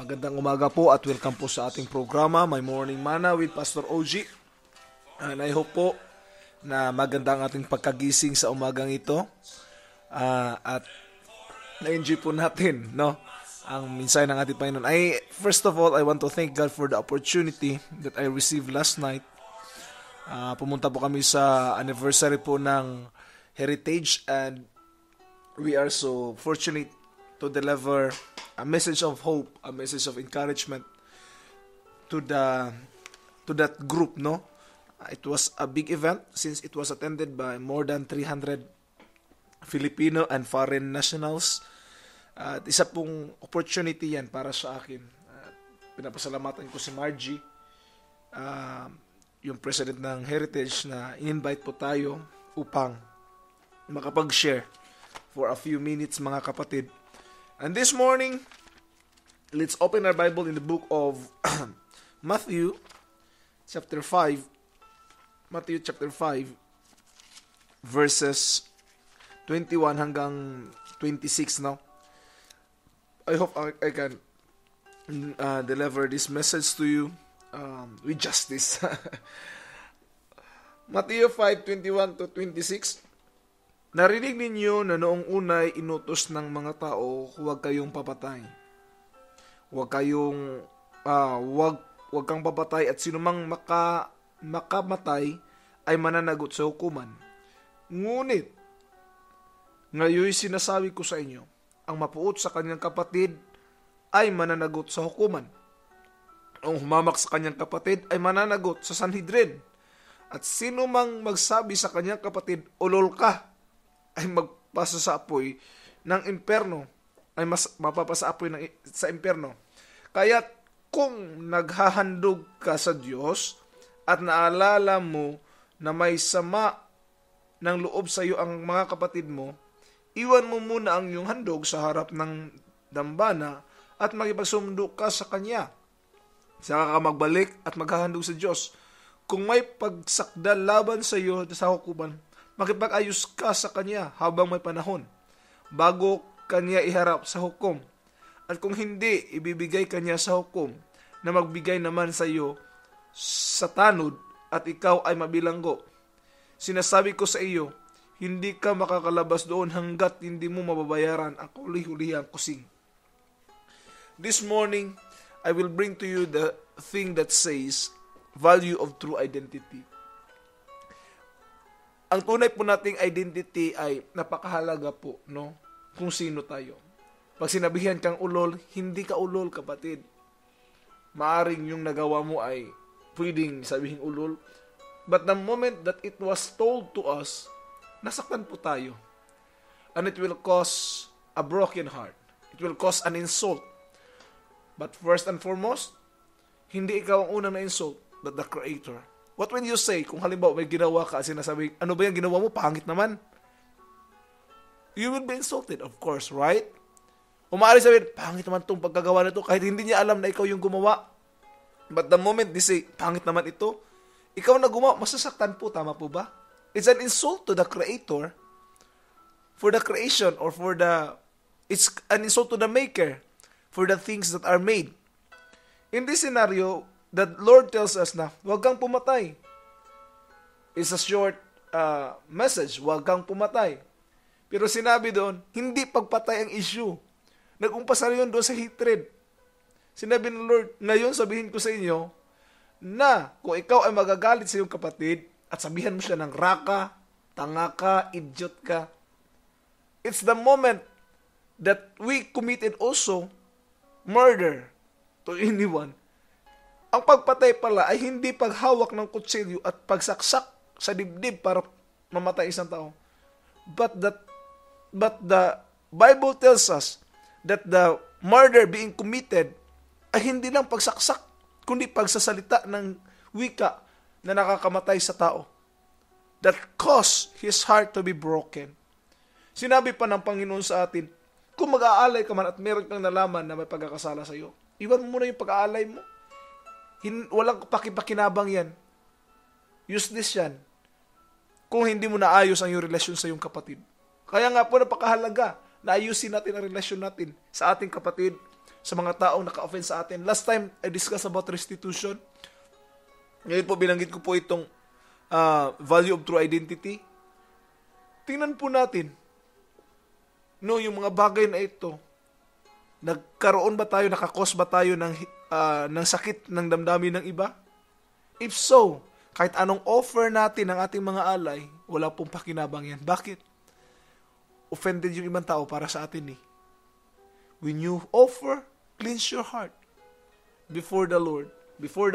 Magandang umaga po at welcome po sa ating programa, My Morning Mana with Pastor OG. And I hope po na maganda ang ating pagkagising sa umagang ito. At na-enjoy po natin, no? Ang mensahe ng ating Panginoon. First of all, I want to thank God for the opportunity that I received last night. Pumunta po kami sa anniversary po ng Heritage and we are so fortunate to deliver a message of hope, a message of encouragement to that group, no? It was a big event since it was attended by more than 300 Filipino and foreign nationals. At isa pong opportunity yan para sa akin. Pinapasalamatan ko si Margie, yung president ng Heritage, na in-invite po tayo upang makapag-share for a few minutes, mga kapatid. And this morning, let's open our Bible in the book of Matthew chapter 5. Matthew chapter 5 verses 21 hanggang 26 now. I hope I can deliver this message to you with justice. Matthew 5:21 to 26. Narinig ninyo na noong unay inutos ng mga tao, huwag kayong papatay. Huwag kang papatay at sinumang makamatay ay mananagot sa hukuman. Ngunit, ngayon sinasabi ko sa inyo, ang mapuot sa kanyang kapatid ay mananagot sa hukuman. Ang humamak sa kanyang kapatid ay mananagot sa Sanhedrin. At sino mang magsabi sa kanyang kapatid, ulol ka, ay magpasa sa apoy ng imperno, ay mapapasa apoy sa imperno. Kaya kung naghahandog ka sa Diyos at naalala mo na may sama ng loob sa iyo ang mga kapatid mo, iwan mo muna ang iyong handog sa harap ng dambana at makipagsundo ka sa Kanya. Saka ka magbalik at maghahandog sa Diyos. Kung may pagsakdal laban sa iyo sa hukuman, makipag-ayos ka sa Kanya habang may panahon, bago Kanya iharap sa hukom. At kung hindi, ibibigay Kanya sa hukom, na magbigay naman sa iyo sa tanod, at ikaw ay mabilanggo. Sinasabi ko sa iyo, hindi ka makakalabas doon hanggat hindi mo mababayaran ang huli-hulihang kusing. This morning, I will bring to you the thing that says, value of true identity. Ang tunay po nating identity ay napakahalaga po, no? Kung sino tayo. Pag sinabihan kang ulol, hindi ka ulol, kapatid. Maaring yung nagawa mo ay pwedeng sabihin ulol. But the moment that it was told to us, nasaktan po tayo. And it will cause a broken heart. It will cause an insult. But first and foremost, hindi ikaw ang unang na-insult, but the Creator. What when you say, kung halimbawa may ginawa ka, sinasabi, ano ba yung ginawa mo? Pangit naman. You will be insulted, of course, right? Umaaari sabihin, pangit naman itong pagkagawa nito, kahit hindi niya alam na ikaw yung gumawa. But the moment they say, pangit naman ito, ikaw na gumawa, masasaktan po, tama po ba? It's an insult to the Creator for the creation, or it's an insult to the Maker for the things that are made. In this scenario, the Lord tells us na, huwag kang pumatay. It's a short message, huwag kang pumatay. Pero sinabi doon, hindi pagpatay ang issue. Nag-umpasa rin doon sa hatred. Sinabi ng Lord, ngayon sabihin ko sa inyo, na kung ikaw ay magagalit sa iyong kapatid, at sabihan mo siya ng raka, tanga ka, idiot ka, it's the moment that we committed also murder to anyone. Ang pagpatay pala ay hindi paghawak ng kutsilyo at pagsaksak sa dibdib para mamatay isang tao. But the Bible tells us that the murder being committed ay hindi lang pagsaksak, kundi pagsasalita ng wika na nakakamatay sa tao. That caused his heart to be broken. Sinabi pa ng Panginoon sa atin, kung mag-aalay ka man at meron kang nalaman na may pagkakasala sa iyo, iwan mo muna yung pag-aalay mo. Walang pakipakinabang yan. Useless yan. Kung hindi mo naayos ang iyong relasyon sa iyong kapatid. Kaya nga po napakahalaga na ayusin natin ang relasyon natin sa ating kapatid, sa mga taong naka-offense sa atin. Last time, I discussed about restitution. Ngayon po, binanggit ko po itong value of true identity. Tingnan po natin, no, yung mga bagay na ito, nagkaroon ba tayo, nakakos ba tayo ng sakit ng damdamin ng iba? If so, kahit anong offer natin ng ating mga alay, wala pong pakinabang yan. Bakit? Offended yung ibang tao para sa atin eh. When you offer, cleanse your heart before the Lord, before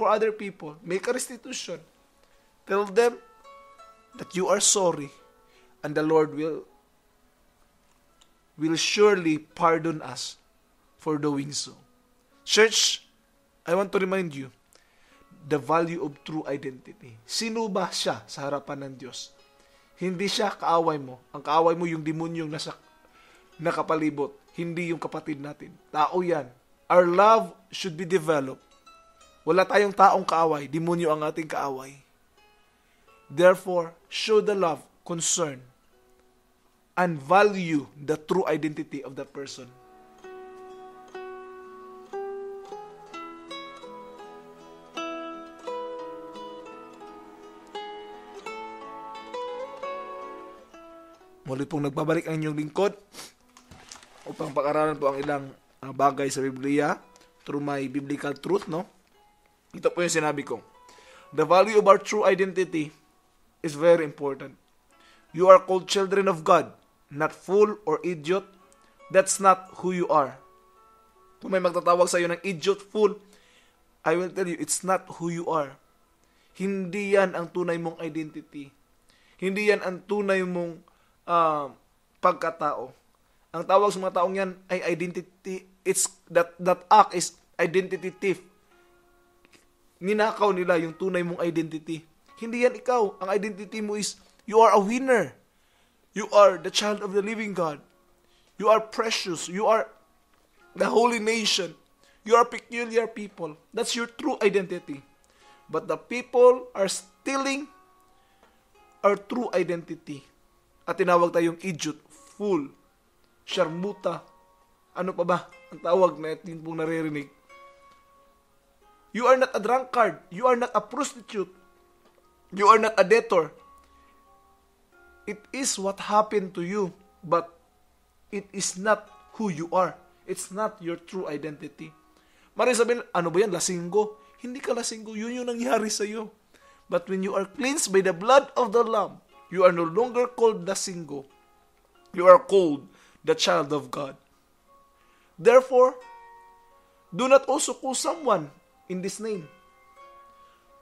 other people. Make a restitution. Tell them that you are sorry, and the Lord will surely pardon us for doing so. Church, I want to remind you the value of true identity. Sino ba siya sa harapan ng Diyos? Hindi siya kaaway mo. Ang kaaway mo yung demonyong nakapalibot. Hindi yung kapatid natin. Tao yan. Our love should be developed. Wala tayong taong kaaway. Demonyo ang ating kaaway. Therefore, show the love, concern, and value the true identity of that person. Muli pong nagbabalik ang inyong lingkod upang pag-aralan po ang ilang bagay sa Biblia through my biblical truth, no? Ito po yung sinabi ko. The value of our true identity is very important. You are called children of God, not fool or idiot. That's not who you are. Kung may magtatawag sa iyo ng idiot, fool, I will tell you, it's not who you are. Hindi yan ang tunay mong identity. Hindi yan ang tunay mong pagkatao. Ang tawag sa mga taong yan ay identity. It's that act is identity thief. Ninakaw nila yung tunay mong identity. Hindi yan ikaw. Ang identity mo is you are a winner. You are the child of the living God. You are precious. You are the holy nation. You are peculiar people. That's your true identity. But the people are stealing our true identity. At tinawag tayong idiot, fool, sharmuta. Ano pa ba ang tawag na ito pong naririnig? You are not a drunkard. You are not a prostitute. You are not a debtor. It is what happened to you, but it is not who you are. It's not your true identity. Maraming sabihin, ano ba yan, lasinggo? Hindi ka lasinggo, yun yung nangyari sa iyo. But when you are cleansed by the blood of the Lamb, you are no longer called lasinggo. You are called the child of God. Therefore, do not also call someone in this name.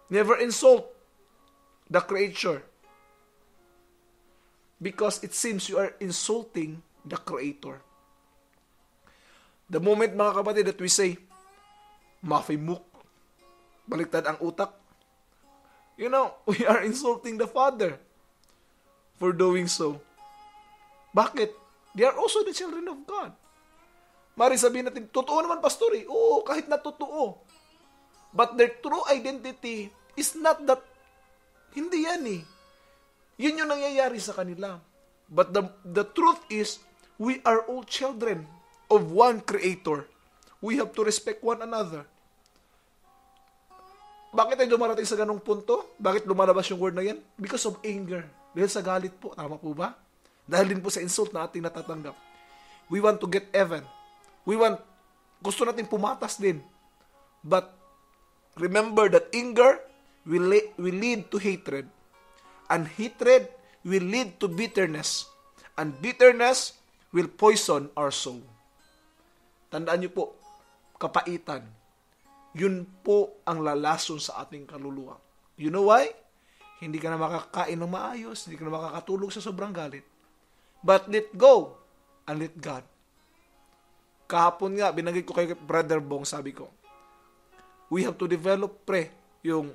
Never insult the creature, because it seems you are insulting the Creator. The moment, mga kapatid, that we say, mafimuk, baliktad ang utak, we are insulting the Father for doing so. Bakit? They are also the children of God. Mari sabihin natin, totoo naman, pastor eh. Oo, kahit na totoo. But their true identity is not that. Hindi yan eh. Yun yung nangyayari sa kanila. But the truth is, we are all children of one Creator. We have to respect one another. Bakit tayo dumarating sa ganong punto? Bakit lumalabas yung word na yan? Because of anger. Dahil sa galit po. Tama po ba? Dahil din po sa insult na ating natatanggap. We want to get even. Gusto natin pumatas din. But remember that anger will lead to hatred. And hatred will lead to bitterness. And bitterness will poison our soul. Tandaan niyo po, kapaitan. Yun po ang lalason sa ating kaluluwa. You know why? Hindi ka na makakain ng maayos, hindi ka na makakatulog sa sobrang galit. But let go and let God. Kahapon nga, binanggit ko kay Brother Bong, sabi ko, we have to develop yung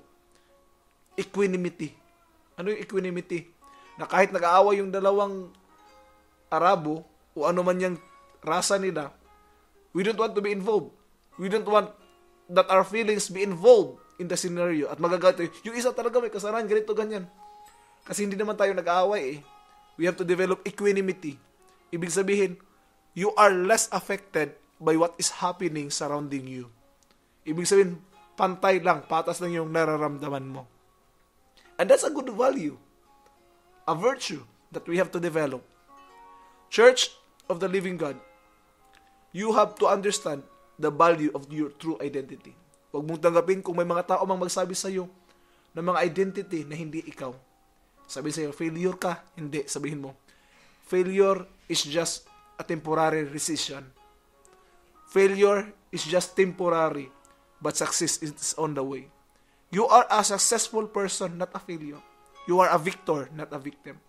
equanimity. Ano yung equanimity? Na kahit nag-aaway yung dalawang Arabo o ano man yung rasa nila, we don't want to be involved. We don't want that our feelings be involved in the scenario. At magagalit tayo. Yung isa talaga may kasalanan, ganito, ganyan. Kasi hindi naman tayo nag-aaway eh. We have to develop equanimity. Ibig sabihin, you are less affected by what is happening surrounding you. Ibig sabihin, pantay lang, patas lang yung nararamdaman mo. And that's a good value, a virtue that we have to develop. Church of the Living God, you have to understand the value of your true identity. Huwag mong tanggapin kung may mga tao mang magsabi sa iyo ng mga identity na hindi ikaw. Sabihin sa iyo, failure ka. Hindi, sabihin mo, failure is just a temporary decision. Failure is just temporary, but success is on the way. You are a successful person, not a failure. You are a victor, not a victim.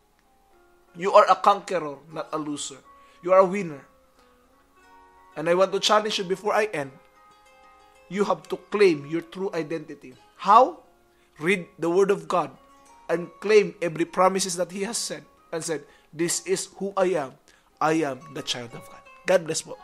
You are a conqueror, not a loser. You are a winner. And I want to challenge you before I end. You have to claim your true identity. How? Read the Word of God and claim every promises that He has said and said, this is who I am. I am the child of God. God bless po.